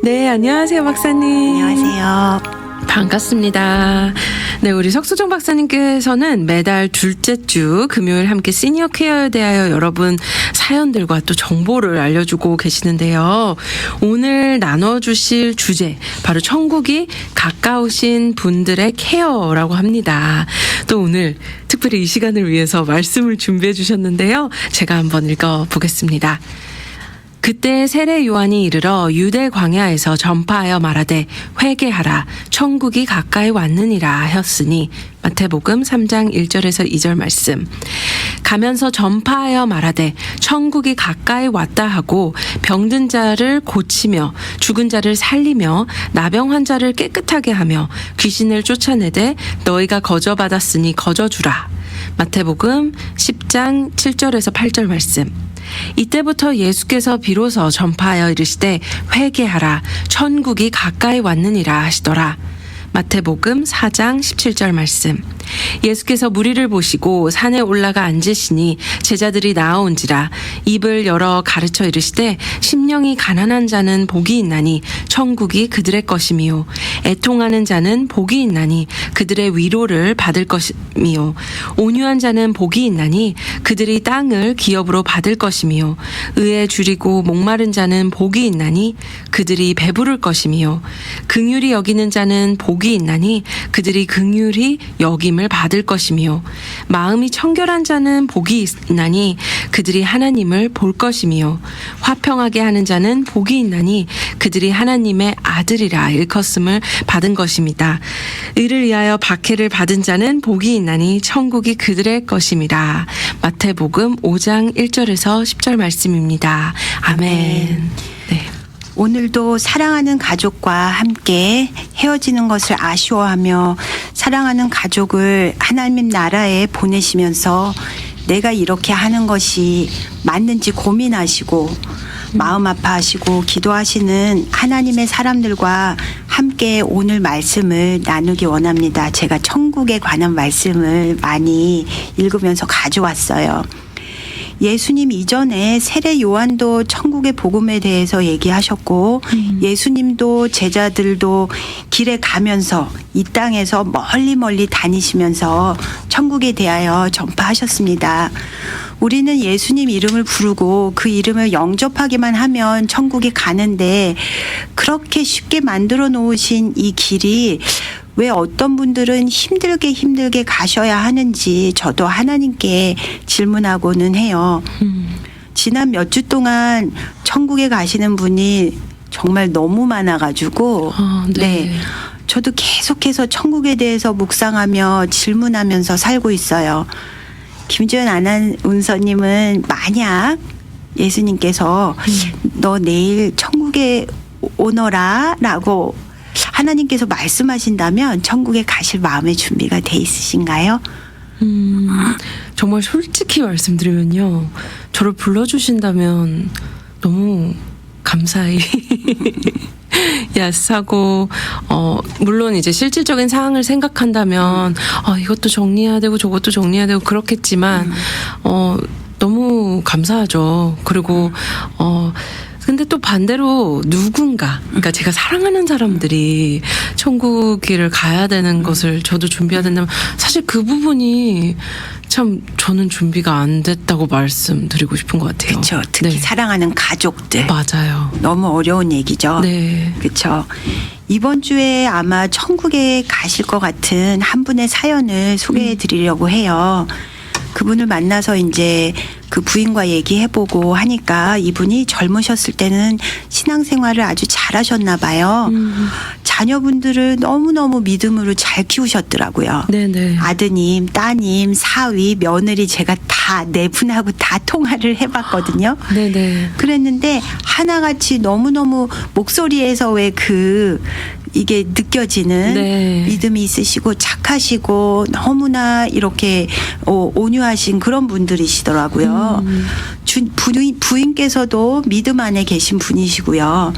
네, 안녕하세요, 박사님. 안녕하세요. 반갑습니다. 네, 우리 석수정 박사님께서는 매달 둘째 주 금요일 함께 시니어 케어에 대하여 여러분 사연들과 또 정보를 알려주고 계시는데요. 오늘 나눠주실 주제, 바로 천국이 가까우신 분들의 케어라고 합니다. 또 오늘 특별히 이 시간을 위해서 말씀을 준비해 주셨는데요. 제가 한번 읽어보겠습니다. 그때 세례 요한이 이르러 유대 광야에서 전파하여 말하되 회개하라 천국이 가까이 왔느니라 하였으니 마태복음 3장 1절에서 2절 말씀. 가면서 전파하여 말하되 천국이 가까이 왔다 하고 병든 자를 고치며 죽은 자를 살리며 나병 환자를 깨끗하게 하며 귀신을 쫓아내되 너희가 거저받았으니 거저주라. 마태복음 10장 7절에서 8절 말씀. 이때부터 예수께서 비로소 전파하여 이르시되 회개하라 천국이 가까이 왔느니라 하시더라. 마태복음 4장 17절 말씀. 예수께서 무리를 보시고 산에 올라가 앉으시니 제자들이 나아온지라 입을 열어 가르쳐 이르시되 심령이 가난한 자는 복이 있나니 천국이 그들의 것이미요 애통하는 자는 복이 있나니 그들의 위로를 받을 것이미요 온유한 자는 복이 있나니 그들이 땅을 기업으로 받을 것이미요 의에 줄이고 목마른 자는 복이 있나니 그들이 배부를 것이미요 긍휼히 여기는 자는 복이 있나니 그들이 긍휼히 여김을 받을 것이며 마음이 청결한 자는 복이 있나니 그들이 하나님을 볼 것이며 화평하게 하는 자는 복이 있나니 그들이 하나님의 아들이라 일컫음을 받은 것입니다. 의를 위하여 박해를 받은 자는 복이 있나니 천국이 그들의 것입니다. 마태복음 5장 1절에서 10절 말씀입니다. 아멘. 네. 오늘도 사랑하는 가족과 함께 헤어지는 것을 아쉬워하며 사랑하는 가족을 하나님 나라에 보내시면서 내가 이렇게 하는 것이 맞는지 고민하시고 마음 아파하시고 기도하시는 하나님의 사람들과 함께 오늘 말씀을 나누기 원합니다. 제가 천국에 관한 말씀을 많이 읽으면서 가져왔어요. 예수님 이전에 세례 요한도 천국의 복음에 대해서 얘기하셨고 예수님도 제자들도 길에 가면서 이 땅에서 멀리 다니시면서 천국에 대하여 전파하셨습니다. 우리는 예수님 이름을 부르고 그 이름을 영접하기만 하면 천국에 가는데 그렇게 쉽게 만들어 놓으신 이 길이 왜 어떤 분들은 힘들게 가셔야 하는지 저도 하나님께 질문하고는 해요. 지난 몇 주 동안 천국에 가시는 분이 정말 너무 많아가지고 네. 저도 계속해서 천국에 대해서 묵상하며 질문하면서 살고 있어요. 김주현 아나운서님은 만약 예수님께서 너 내일 천국에 오너라 라고 하나님께서 말씀하신다면 천국에 가실 마음의 준비가 돼 있으신가요? 정말 솔직히 말씀드리면요. 저를 불러주신다면 너무 감사히 야스하고 물론 이제 실질적인 상황을 생각한다면 이것도 정리해야 되고 저것도 정리해야 되고 그렇겠지만 너무 감사하죠. 그리고 근데 또 반대로 누군가, 그러니까 제가 사랑하는 사람들이 천국을 가야 되는 것을 저도 준비해야 된다면 사실 그 부분이 참 저는 준비가 안 됐다고 말씀드리고 싶은 것 같아요. 그렇죠. 특히 사랑하는 가족들. 맞아요. 너무 어려운 얘기죠. 네. 그렇죠. 이번 주에 아마 천국에 가실 것 같은 한 분의 사연을 소개해 드리려고 해요. 그분을 만나서 이제 그 부인과 얘기해보고 하니까 이분이 젊으셨을 때는 신앙생활을 아주 잘하셨나 봐요. 자녀분들을 너무너무 믿음으로 잘 키우셨더라고요. 네네. 아드님, 따님, 사위, 며느리 제가 다 네 분하고 다 통화를 해봤거든요. 네네. 그랬는데 하나같이 너무너무 목소리에서 왜 이게 느껴지는 네. 믿음이 있으시고 착하시고 너무나 이렇게 온유하신 그런 분들이시더라고요. 부인께서도 믿음 안에 계신 분이시고요.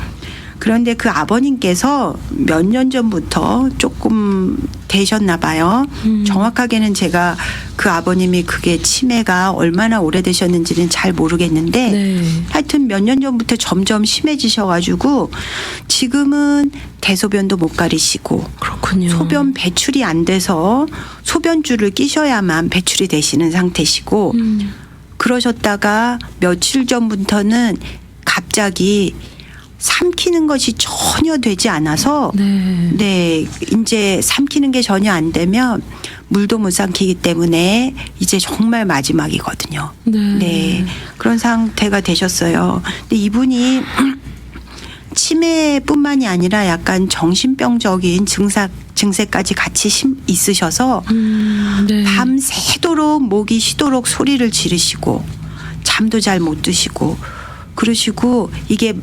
그런데 그 아버님께서 몇 년 전부터 조금 되셨나 봐요. 정확하게는 제가 그 아버님이 그게 치매가 얼마나 오래되셨는지는 잘 모르겠는데 네. 하여튼 몇 년 전부터 점점 심해지셔가지고 지금은 대소변도 못 가리시고 그렇군요. 소변 배출이 안 돼서 소변줄을 끼셔야만 배출이 되시는 상태시고 그러셨다가 며칠 전부터는 갑자기 삼키는 것이 전혀 되지 않아서 네, 이제 삼키는 게 전혀 안 되면 물도 못 삼키기 때문에 이제 정말 마지막이거든요. 네. 그런 상태가 되셨어요. 근데 이분이 치매뿐만이 아니라 약간 정신병적인 증세까지 같이 있으셔서 네. 밤새도록 목이 쉬도록 소리를 지르시고 잠도 잘 못 드시고 그러시고 이게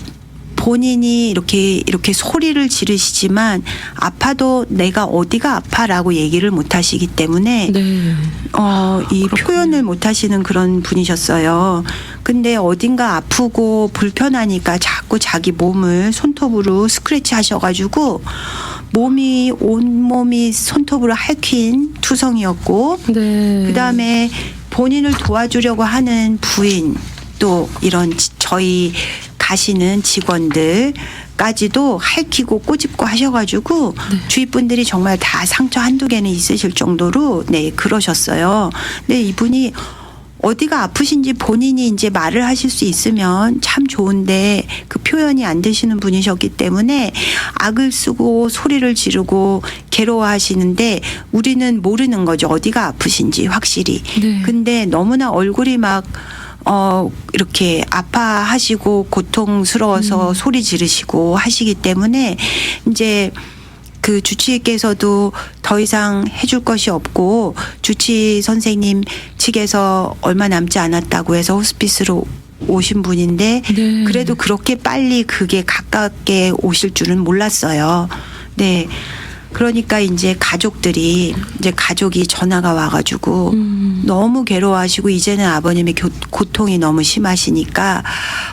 본인이 이렇게 소리를 지르시지만 아파도 내가 어디가 아파라고 얘기를 못 하시기 때문에 네. 이 표현을 못 하시는 그런 분이셨어요. 근데 어딘가 아프고 불편하니까 자꾸 자기 몸을 손톱으로 스크래치 하셔가지고 온몸이 손톱으로 핥힌 투성이었고 네. 그다음에 본인을 도와주려고 하는 부인 또 이런 저희 가시는 직원들까지도 핥히고 꼬집고 하셔가지고 주위 분들이 정말 다 상처 한두 개는 있으실 정도로 네 그러셨어요. 근데 이분이 어디가 아프신지 본인이 이제 말을 하실 수 있으면 참 좋은데 그 표현이 안 되시는 분이셨기 때문에 악을 쓰고 소리를 지르고 괴로워하시는데 우리는 모르는 거죠. 어디가 아프신지 확실히. 네. 근데 너무나 얼굴이 막 이렇게 아파하시고 고통스러워서 소리 지르시고 하시기 때문에 이제 그 주치의께서도 더 이상 해줄 것이 없고 주치 선생님 측에서 얼마 남지 않았다고 해서 호스피스로 오신 분인데 네. 그래도 그렇게 빨리 그게 가깝게 오실 줄은 몰랐어요. 네. 그러니까 이제 가족이 전화가 와가지고 너무 괴로워하시고 이제는 아버님의 고통이 너무 심하시니까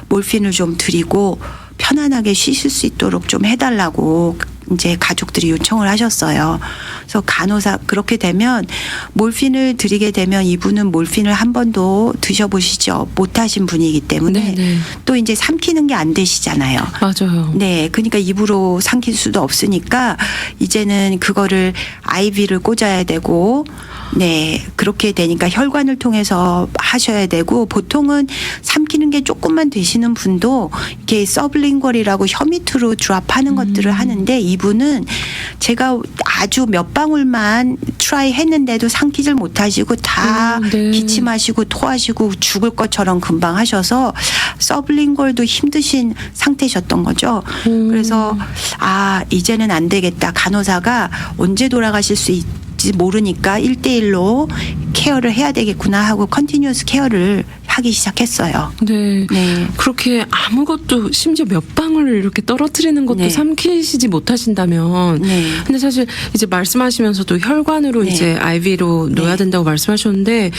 몰핀을 좀 드리고 편안하게 쉬실 수 있도록 좀 해달라고 이제 가족들이 요청을 하셨어요. 그래서 간호사 그렇게 되면 몰핀을 드리게 되면 이분은 몰핀을 한 번도 드셔보시죠 못하신 분이기 때문에 네네. 또 이제 삼키는 게 안 되시잖아요. 맞아요. 네, 그러니까 입으로 삼킬 수도 없으니까 이제는 그거를 아이비를 꽂아야 되고 네, 그렇게 되니까 혈관을 통해서 하셔야 되고 보통은 삼키는 게 조금만 되시는 분도 이렇게 서블링걸이라고 혀 밑으로 드랍하는 것들을 하는데 이분은 제가 아주 몇 방울만 트라이 했는데도 삼키질 못하시고 다 네. 기침하시고 토하시고 죽을 것처럼 금방 하셔서 서블링걸도 힘드신 상태셨던 거죠. 그래서 이제는 안 되겠다. 간호사가 언제 돌아가실 수 있지 모르니까 1대1로 케어를 해야 되겠구나 하고 컨티뉴어스 케어를 하기 시작했어요. 네. 네. 그렇게 아무것도 심지어 몇 방울을 이렇게 떨어뜨리는 것도 네. 삼키시지 못하신다면 네. 근데 사실 이제 말씀하시면서도 혈관으로 네. 이제 아이비로 네. 넣어야 된다고 말씀하셨는데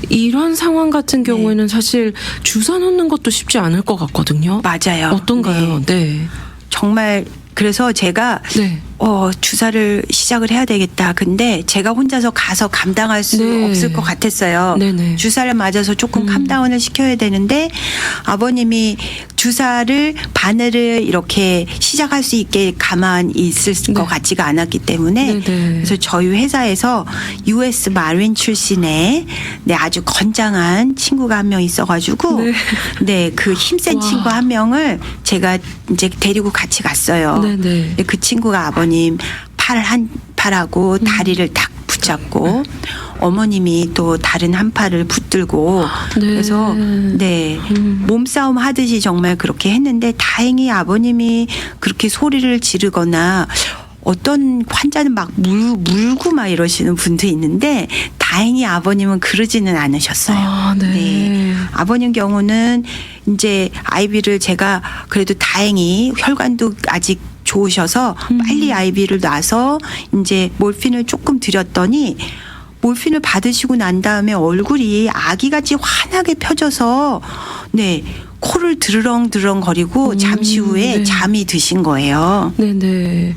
이런 상황 같은 경우에는 사실 주사 놓는 것도 쉽지 않을 것 같거든요. 맞아요. 어떤가요? 네. 정말 그래서 제가 네. 주사를 시작을 해야 되겠다. 근데 제가 혼자서 가서 감당할 수 네. 없을 것 같았어요. 네네. 주사를 맞아서 조금 캄다운을 시켜야 되는데 아버님이 주사를 바늘을 이렇게 시작할 수 있게 가만히 있을 것 같지가 않았기 때문에 네네. 그래서 저희 회사에서 US 마린 출신의 아주 건장한 친구가 한 명 있어가지고 그 힘센 와. 친구 한 명을 제가 이제 데리고 같이 갔어요. 네네. 그 친구가 아버님 팔 한 팔하고 다리를 딱 붙잡고 어머님이 또 다른 한 팔을 붙들고 네. 그래서 몸싸움 하듯이 정말 그렇게 했는데 다행히 아버님이 그렇게 소리를 지르거나 어떤 환자는 막 물고 막 이러시는 분도 있는데 다행히 아버님은 그러지는 않으셨어요. 네. 아버님 경우는 이제 아이비를 제가 그래도 다행히 혈관도 아직 좋으셔서 빨리 아이비를 놔서 이제 몰핀을 조금 드렸더니 몰핀을 받으시고 난 다음에 얼굴이 아기같이 환하게 펴져서 코를 드르렁드르렁 거리고 잠시 후에 네. 잠이 드신 거예요. 네네.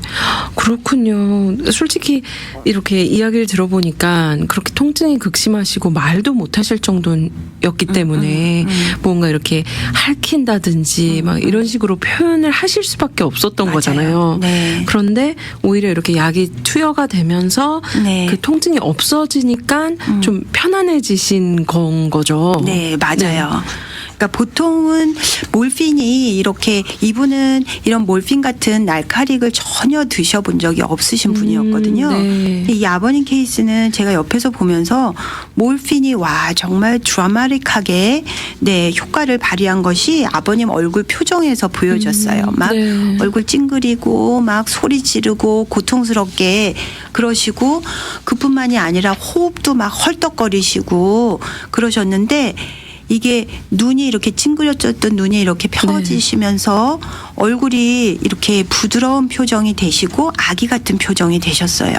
그렇군요. 솔직히 이렇게 이야기를 들어보니까 그렇게 통증이 극심하시고 말도 못하실 정도였기 때문에 뭔가 이렇게 핥힌다든지 막 이런 식으로 표현을 하실 수밖에 없었던 맞아요. 거잖아요. 네. 그런데 오히려 이렇게 약이 투여가 되면서 네. 그 통증이 없어지니까 좀 편안해지신 건 거죠. 네, 맞아요. 그러니까 보통은 몰핀이 이렇게 이분은 이런 몰핀 같은 날카릭을 전혀 드셔본 적이 없으신 분이었거든요. 네. 근데 이 아버님 케이스는 제가 옆에서 보면서 몰핀이 와 정말 드라마틱하게 네 효과를 발휘한 것이 아버님 얼굴 표정에서 보여졌어요. 막 네. 얼굴 찡그리고 막 소리 지르고 고통스럽게 그러시고 그뿐만이 아니라 호흡도 막 헐떡거리시고 그러셨는데 이게 눈이 이렇게 찡그려졌던 눈이 이렇게 펴지시면서 얼굴이 이렇게 부드러운 표정이 되시고 아기 같은 표정이 되셨어요.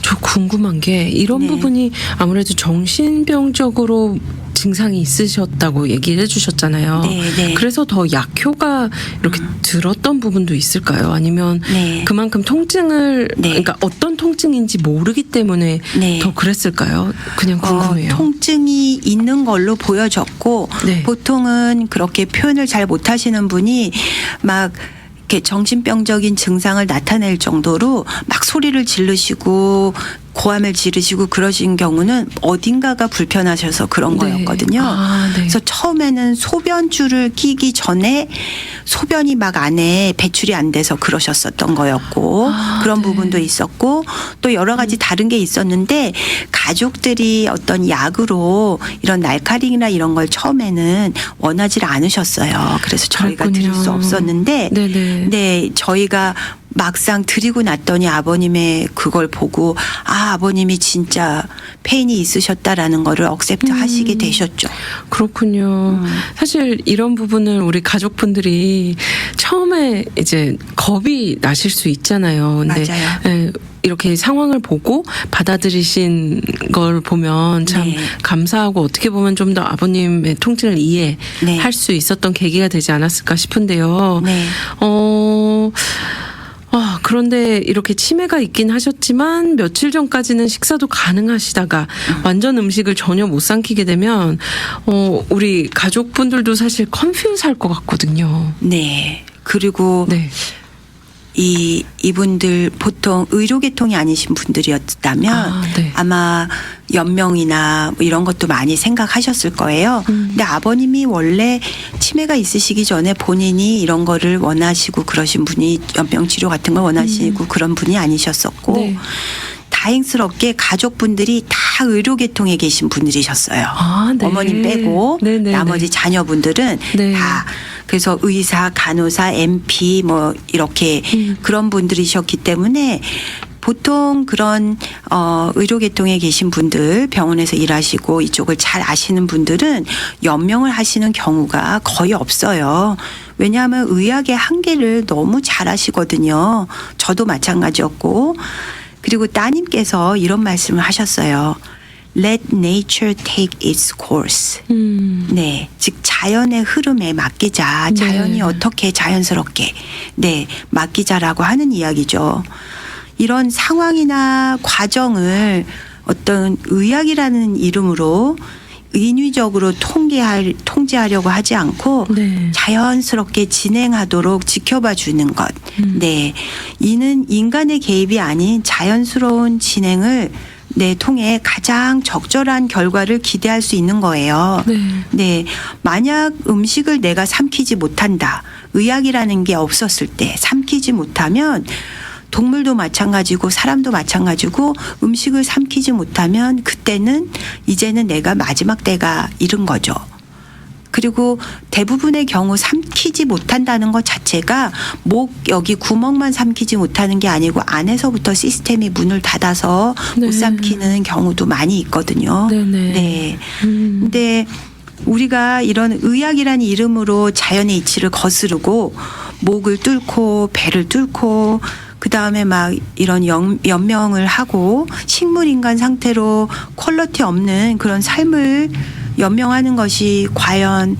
저 궁금한 게 이런 네. 부분이 아무래도 정신병적으로 증상이 있으셨다고 얘기를 해주셨잖아요. 네, 네. 그래서 더 약효가 이렇게 들었던 부분도 있을까요? 아니면 네. 그만큼 통증을 네. 그러니까 어떤 통증인지 모르기 때문에 네. 더 그랬을까요? 그냥 궁금해요. 통증이 있는 걸로 보여졌고 네. 보통은 그렇게 표현을 잘 못하시는 분이 막 이렇게 정신병적인 증상을 나타낼 정도로 막 소리를 지르시고 고함을 지르시고 그러신 경우는 어딘가가 불편하셔서 그런 네. 거였거든요. 아, 네. 그래서 처음에는 소변줄을 끼기 전에 소변이 막 안에 배출이 안 돼서 그러셨었던 거였고 아, 그런 네. 부분도 있었고 또 여러 가지 다른 게 있었는데 가족들이 어떤 약으로 이런 날카링이나 이런 걸 처음에는 원하지 않으셨어요. 그래서 저희가 드릴 수 그랬군요. 없었는데 네네. 네, 저희가 막상 드리고 났더니 아버님의 그걸 보고 아버님이 진짜 페인이 있으셨다라는 거를 억셉트 하시게 되셨죠. 그렇군요. 사실 이런 부분을 우리 가족분들이 처음에 이제 겁이 나실 수 있잖아요. 근데 맞아요. 예, 이렇게 상황을 보고 받아들이신 걸 보면 참 네. 감사하고 어떻게 보면 좀 더 아버님의 통증을 이해할 네. 수 있었던 계기가 되지 않았을까 싶은데요. 네. 그런데 이렇게 치매가 있긴 하셨지만 며칠 전까지는 식사도 가능하시다가 완전 음식을 전혀 못 삼키게 되면 우리 가족분들도 사실 컨퓨즈할 것 같거든요. 네. 그리고 네. 이분들 보통 의료계통이 아니신 분들이었다면 아, 네. 아마 연명이나 뭐 이런 것도 많이 생각하셨을 거예요. 근데 아버님이 원래 치매가 있으시기 전에 본인이 이런 거를 원하시고 그러신 분이 연명 치료 같은 걸 원하시고 그런 분이 아니셨었고 네. 다행스럽게 가족분들이 다 의료계통에 계신 분들이셨어요. 아, 네. 어머님 빼고 네네네. 나머지 자녀분들은 네. 다 그래서 의사, 간호사, MP 뭐 이렇게 그런 분들이셨기 때문에 보통 그런 의료계통에 계신 분들 병원에서 일하시고 이쪽을 잘 아시는 분들은 연명을 하시는 경우가 거의 없어요. 왜냐하면 의학의 한계를 너무 잘 아시거든요. 저도 마찬가지였고 그리고 따님께서 이런 말씀을 하셨어요. Let nature take its course. 네, 즉 자연의 흐름에 맡기자. 자연이 네. 어떻게 자연스럽게 네 맡기자라고 하는 이야기죠. 이런 상황이나 과정을 어떤 의학이라는 이름으로 인위적으로 통제하려고 하지 않고 네. 자연스럽게 진행하도록 지켜봐 주는 것. 네, 이는 인간의 개입이 아닌 자연스러운 진행을 통해 가장 적절한 결과를 기대할 수 있는 거예요. 네. 네. 만약 음식을 내가 삼키지 못한다. 의학이라는 게 없었을 때 삼키지 못하면 동물도 마찬가지고 사람도 마찬가지고 음식을 삼키지 못하면 그때는 이제는 내가 마지막 때가 이른 거죠. 그리고 대부분의 경우 삼키지 못한다는 것 자체가 목 여기 구멍만 삼키지 못하는 게 아니고 안에서부터 시스템이 문을 닫아서 네. 못 삼키는 경우도 많이 있거든요. 네네. 네. 근데 우리가 이런 의학이라는 이름으로 자연의 이치를 거스르고 목을 뚫고 배를 뚫고 그다음에 막 이런 연명을 하고 식물인간 상태로 퀄리티 없는 그런 삶을 연명하는 것이 과연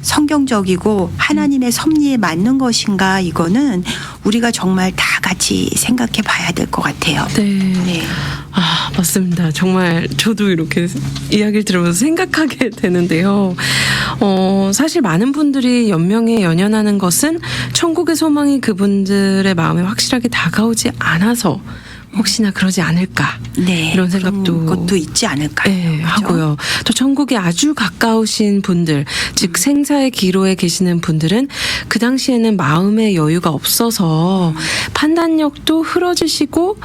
성경적이고 하나님의 섭리에 맞는 것인가, 이거는 우리가 정말 다 같이 생각해 봐야 될 것 같아요. 네. 네. 아, 맞습니다. 정말 저도 이렇게 이야기를 들으면서 생각하게 되는데요. 사실 많은 분들이 연명에 연연하는 것은 천국의 소망이 그분들의 마음에 확실하게 다가오지 않아서 혹시나 그러지 않을까. 네. 이런 생각도. 그런 것도 있지 않을까요? 네, 그죠? 하고요. 또 천국에 아주 가까우신 분들, 즉 생사의 기로에 계시는 분들은 그 당시에는 마음의 여유가 없어서 판단력도 흐려지시고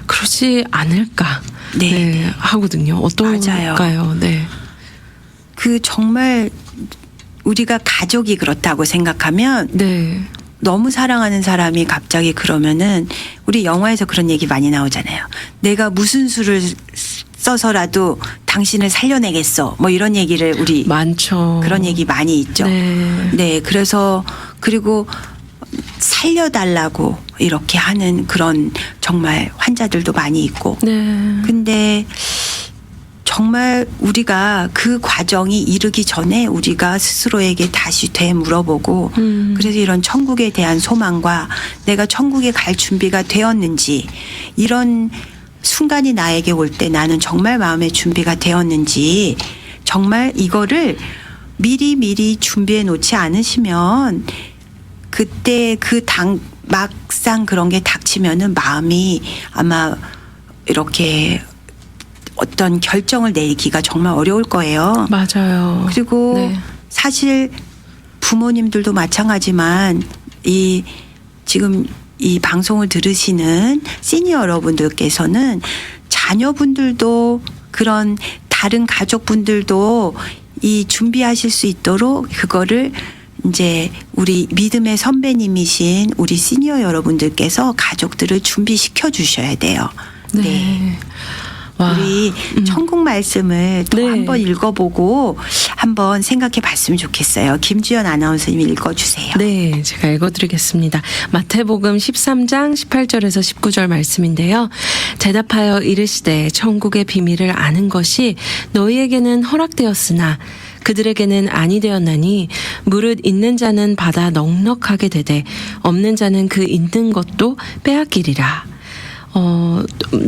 그러지 않을까. 네. 하거든요. 어떨까요? 네. 그 정말 우리가 가족이 그렇다고 생각하면 네. 너무 사랑하는 사람이 갑자기 그러면은, 우리 영화에서 그런 얘기 많이 나오잖아요. 내가 무슨 수를 써서라도 당신을 살려내겠어. 뭐 이런 얘기를 우리 많죠. 그런 얘기 많이 있죠. 네. 네, 그래서 그리고 살려달라고 이렇게 하는 그런 정말 환자들도 많이 있고. 네. 근데 정말 우리가 그 과정이 이르기 전에 우리가 스스로에게 다시 되물어보고, 그래서 이런 천국에 대한 소망과 내가 천국에 갈 준비가 되었는지, 이런 순간이 나에게 올 때 나는 정말 마음의 준비가 되었는지, 정말 이거를 미리 준비해 놓지 않으시면 그때 막상 그런 게 닥치면은 마음이 아마 이렇게 어떤 결정을 내리기가 정말 어려울 거예요. 맞아요. 그리고 네. 사실 부모님들도 마찬가지만 지금 이 방송을 들으시는 시니어 여러분들께서는 자녀분들도 그런 다른 가족분들도 이 준비하실 수 있도록 그거를 이제 우리 믿음의 선배님이신 우리 시니어 여러분들께서 가족들을 준비시켜 주셔야 돼요. 네. 와. 우리 천국 말씀을 또 네. 한번 읽어보고 한번 생각해 봤으면 좋겠어요. 김주연 아나운서님이 읽어주세요. 네, 제가 읽어드리겠습니다. 마태복음 13장 18절에서 19절 말씀인데요. 대답하여 이르시되 천국의 비밀을 아는 것이 너희에게는 허락되었으나 그들에게는 아니 되었나니 무릇 있는 자는 받아 넉넉하게 되되 없는 자는 그 있는 것도 빼앗기리라.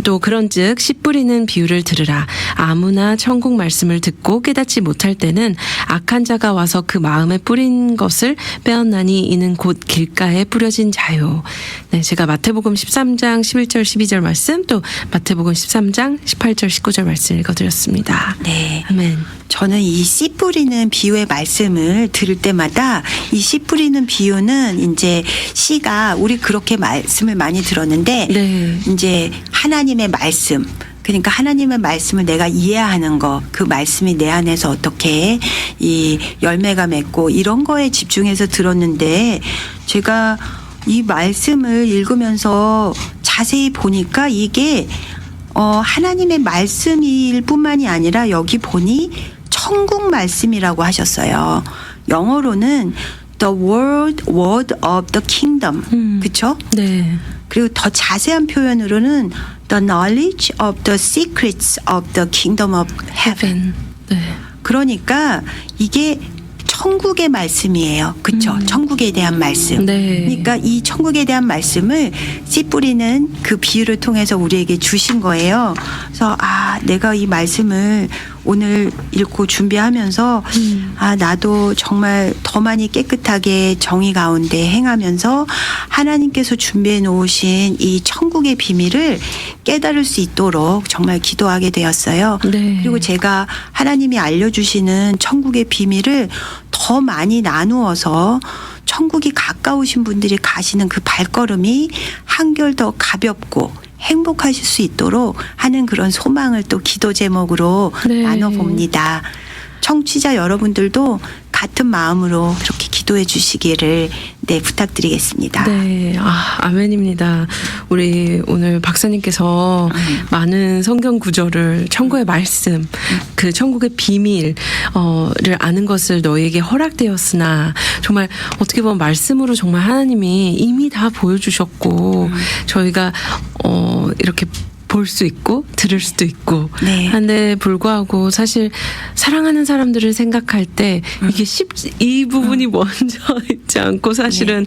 또 그런즉 씨 뿌리는 비유를 들으라. 아무나 천국 말씀을 듣고 깨닫지 못할 때는 악한 자가 와서 그 마음에 뿌린 것을 빼앗나니 이는 곧 길가에 뿌려진 자요. 네, 제가 마태복음 13장 11절 12절 말씀, 또 마태복음 13장 18절 19절 말씀 읽어드렸습니다. 네. 아멘. 저는 이 씨 뿌리는 비유의 말씀을 들을 때마다 이 씨 뿌리는 비유는 이제 씨가 우리 그렇게 말씀을 많이 들었는데 네. 이제 하나님의 말씀, 그러니까 하나님의 말씀을 내가 이해하는 거, 그 말씀이 내 안에서 어떻게 이 열매가 맺고 이런 거에 집중해서 들었는데, 제가 이 말씀을 읽으면서 자세히 보니까 이게 하나님의 말씀일 뿐만이 아니라 여기 보니 천국 말씀이라고 하셨어요. 영어로는 the word of the kingdom. 그렇죠? 네. 그리고 더 자세한 표현으로는 the knowledge of the secrets of the kingdom of heaven. 네. 그러니까 이게 천국의 말씀이에요. 그렇죠? 천국에 대한 말씀. 네. 그러니까 이 천국에 대한 말씀을 씨 뿌리는 그 비유를 통해서 우리에게 주신 거예요. 그래서 내가 이 말씀을 오늘 읽고 준비하면서 나도 정말 더 많이 깨끗하게 정의 가운데 행하면서 하나님께서 준비해 놓으신 이 천국의 비밀을 깨달을 수 있도록 정말 기도하게 되었어요. 네. 그리고 제가 하나님이 알려주시는 천국의 비밀을 더 많이 나누어서 천국이 가까우신 분들이 가시는 그 발걸음이 한결 더 가볍고 행복하실 수 있도록 하는 그런 소망을 또 기도 제목으로 네. 나눠봅니다. 청취자 여러분들도 같은 마음으로 그렇게 기도해 주시기를 부탁드리겠습니다. 네, 아멘입니다. 우리 오늘 박사님께서 많은 성경 구절을 천국의 말씀, 그 천국의 비밀을 아는 것을 너희에게 허락되었으나, 정말 어떻게 보면 말씀으로 정말 하나님이 이미 다 보여주셨고 저희가 이렇게 볼 수 있고 들을 수도 있고 네. 한데 불구하고 사실 사랑하는 사람들을 생각할 때 이게 이 부분이 먼저 있지 않고 사실은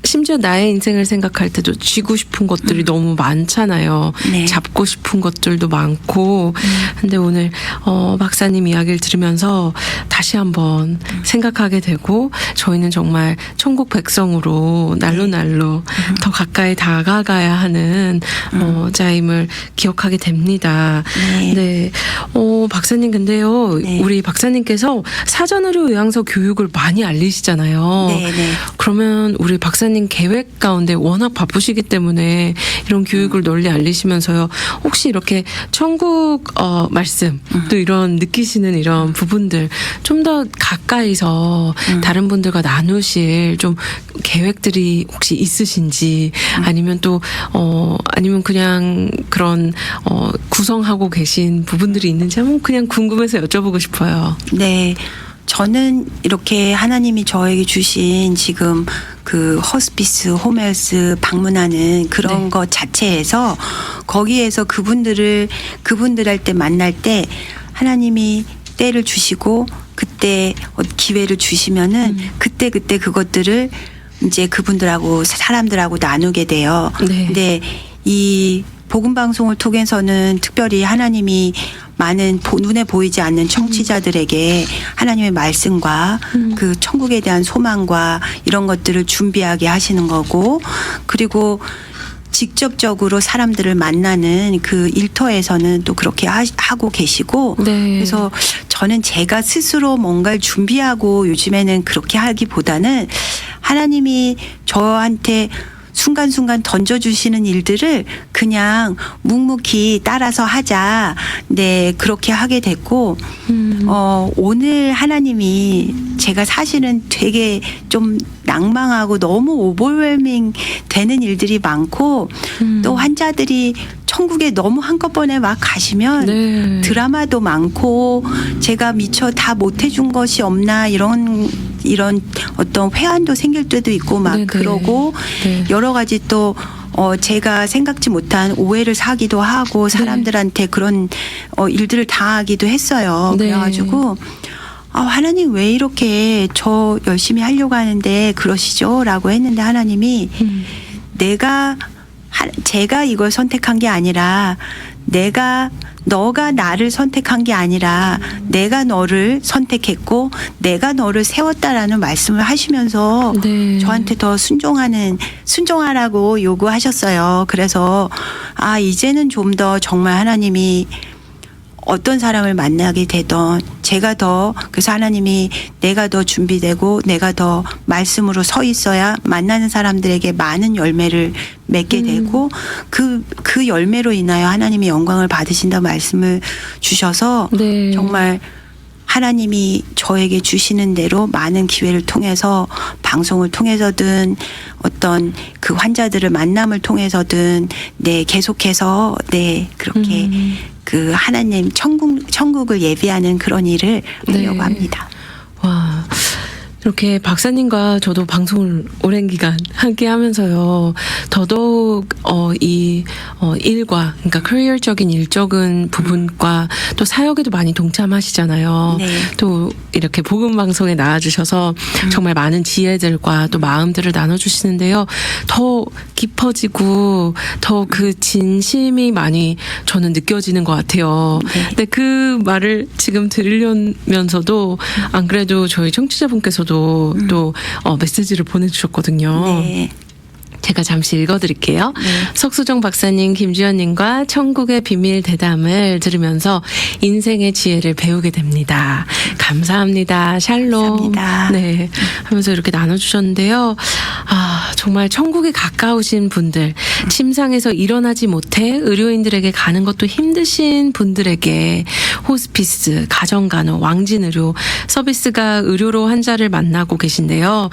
심지어 나의 인생을 생각할 때도 쥐고 싶은 것들이 너무 많잖아요. 네. 잡고 싶은 것들도 많고. 근데 오늘 박사님 이야기를 들으면서 다시 한번 생각하게 되고 저희는 정말 천국 백성으로 날로 더 가까이 다가가야 하는 자임을 기억하게 됩니다. 네. 네. 박사님 근데요. 네. 우리 박사님께서 사전의료 요양서 교육을 많이 알리시잖아요. 네, 네. 그러면 우리 박사님 계획 가운데 워낙 바쁘시기 때문에 이런 교육을 널리 알리시면서요. 혹시 이렇게 천국 말씀 또 이런 느끼시는 이런 부분들 좀 더 가까이서 다른 분들과 나누실 좀 계획들이 혹시 있으신지 아니면 또 아니면 그냥 그런 구성하고 계신 부분들이 있는지 한번 그냥 궁금해서 여쭤보고 싶어요. 네. 저는 이렇게 하나님이 저에게 주신 지금 그 허스피스, 홈헬스 방문하는 그런 네. 것 자체에서 거기에서 그분들한테 만날 때 하나님이 때를 주시고 그때 기회를 주시면은 그때 그것들을 이제 그분들하고 사람들하고 나누게 돼요. 네. 근데 이 복음 방송을 통해서는 특별히 하나님이 많은 눈에 보이지 않는 청취자들에게 하나님의 말씀과 그 천국에 대한 소망과 이런 것들을 준비하게 하시는 거고, 그리고 직접적으로 사람들을 만나는 그 일터에서는 또 그렇게 하고 계시고, 네. 그래서 저는 제가 스스로 뭔가를 준비하고 요즘에는 그렇게 하기보다는 하나님이 저한테 순간순간 던져주시는 일들을 그냥 묵묵히 따라서 하자. 네, 그렇게 하게 됐고, 오늘 하나님이 제가 사실은 되게 좀 낭망하고 너무 오버웰밍 되는 일들이 많고, 또 환자들이 천국에 너무 한꺼번에 막 가시면 네. 드라마도 많고 제가 미처 다 못해준 것이 없나 이런 어떤 회한도 생길 때도 있고 막 네네. 그러고 네. 여러 가지 또 제가 생각지 못한 오해를 사기도 하고 사람들한테 그런 일들을 당하기도 했어요. 네. 그래가지고 하나님 왜 이렇게 저 열심히 하려고 하는데 그러시죠? 라고 했는데 하나님이 제가 이걸 선택한 게 아니라 너가 나를 선택한 게 아니라 내가 너를 선택했고 내가 너를 세웠다라는 말씀을 하시면서 네. 저한테 더 순종하라고 요구하셨어요. 그래서 이제는 좀 더 정말 하나님이 어떤 사람을 만나게 되던 그래서 하나님이 내가 더 준비되고 내가 더 말씀으로 서 있어야 만나는 사람들에게 많은 열매를 맺게 되고 그 열매로 인하여 하나님이 영광을 받으신다 말씀을 주셔서 네. 정말 하나님이 저에게 주시는 대로 많은 기회를 통해서 방송을 통해서든 어떤 그 환자들을 만남을 통해서든 계속해서 그렇게 그 하나님 천국을 예비하는 그런 일을 하려고 합니다. 와. 이렇게 박사님과 저도 방송을 오랜 기간 함께 하면서요. 더더욱 이 일과 그러니까 커리어적인 일적인 부분과 또 사역에도 많이 동참하시잖아요. 네. 또 이렇게 복음 방송에 나와주셔서 정말 많은 지혜들과 또 마음들을 나눠주시는데요. 더 깊어지고 더 그 진심이 많이 저는 느껴지는 것 같아요. 네. 근데 그 말을 지금 들으면서도 안 그래도 저희 청취자분께서도 또 메시지를 보내주셨거든요. 네. 제가 잠시 읽어드릴게요. 네. 석수정 박사님, 김주현님과 천국의 비밀 대담을 들으면서 인생의 지혜를 배우게 됩니다. 감사합니다. 샬롬. 감사합니다. 네. 하면서 이렇게 나눠주셨는데요. 정말 천국에 가까우신 분들, 침상에서 일어나지 못해 의료인들에게 가는 것도 힘드신 분들에게 호스피스, 가정간호, 왕진의료 서비스가 의료로 환자를 만나고 계신데요.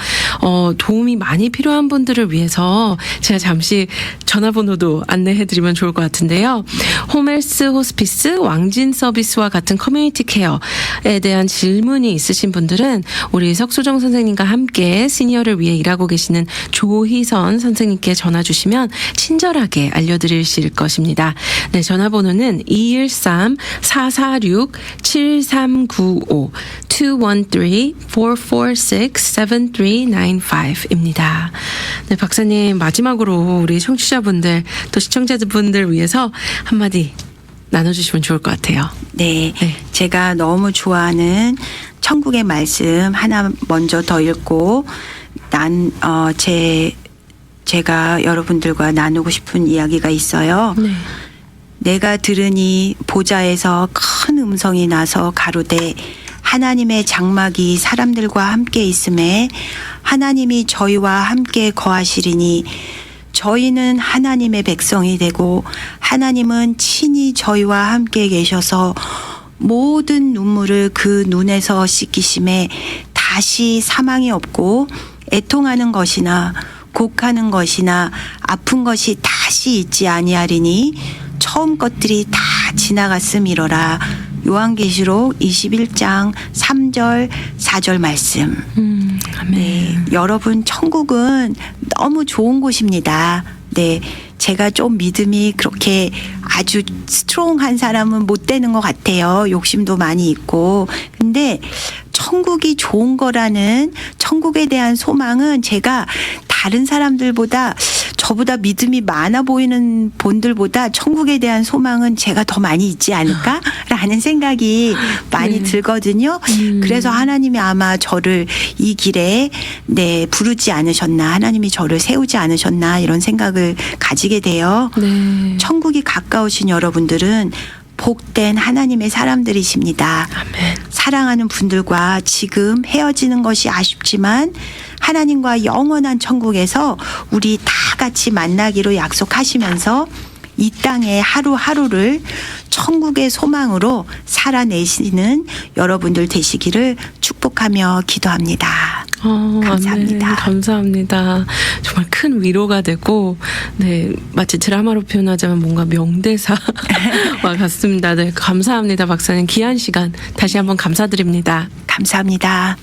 도움이 많이 필요한 분들을 위해서 제가 잠시 전화번호도 안내해드리면 좋을 것 같은데요. 홈헬스 호스피스 왕진 서비스와 같은 커뮤니티 케어에 대한 질문이 있으신 분들은 우리 석수정 선생님과 함께 시니어를 위해 일하고 계시는 조희선 선생님께 전화 주시면 친절하게 알려드리실 것입니다. 네, 전화번호는 213-446-7395 213-446-7395입니다. 네, 박사님 마지막으로 우리 청취자분들 또 시청자분들 위해서 한마디 나눠주시면 좋을 것 같아요. 네, 네. 제가 너무 좋아하는 천국의 말씀 하나 먼저 더 읽고 제가 여러분들과 나누고 싶은 이야기가 있어요. 네. 내가 들으니 보좌에서 큰 음성이 나서 가로되 하나님의 장막이 사람들과 함께 있음에 하나님이 저희와 함께 거하시리니 저희는 하나님의 백성이 되고 하나님은 친히 저희와 함께 계셔서 모든 눈물을 그 눈에서 씻기심에 다시 사망이 없고 애통하는 것이나 곡하는 것이나 아픈 것이 다시 있지 아니하리니 처음 것들이 다 지나갔음이로라. 요한계시록 21장 3절 4절 말씀. 아멘. 네, 여러분 천국은 너무 좋은 곳입니다. 네, 제가 좀 믿음이 그렇게 아주 스트롱한 사람은 못 되는 것 같아요. 욕심도 많이 있고. 근데 천국이 좋은 거라는 천국에 대한 소망은 제가 다른 사람들보다 저보다 믿음이 많아 보이는 분들보다 천국에 대한 소망은 제가 더 많이 있지 않을까라는 생각이 많이 들거든요. 그래서 하나님이 아마 저를 이 길에 부르지 않으셨나, 하나님이 저를 세우지 않으셨나 이런 생각을 가지게 돼요. 네. 천국이 가까우신 여러분들은 복된 하나님의 사람들이십니다. 아멘. 사랑하는 분들과 지금 헤어지는 것이 아쉽지만 하나님과 영원한 천국에서 우리 다 같이 만나기로 약속하시면서 이 땅의 하루하루를 천국의 소망으로 살아내시는 여러분들 되시기를 축복하며 기도합니다. 감사합니다. 아멘. 감사합니다. 정말 큰 위로가 되고, 네, 마치 드라마로 표현하자면 뭔가 명대사와 같습니다. 네, 감사합니다, 박사님. 귀한 시간 다시 한번 감사드립니다. 감사합니다.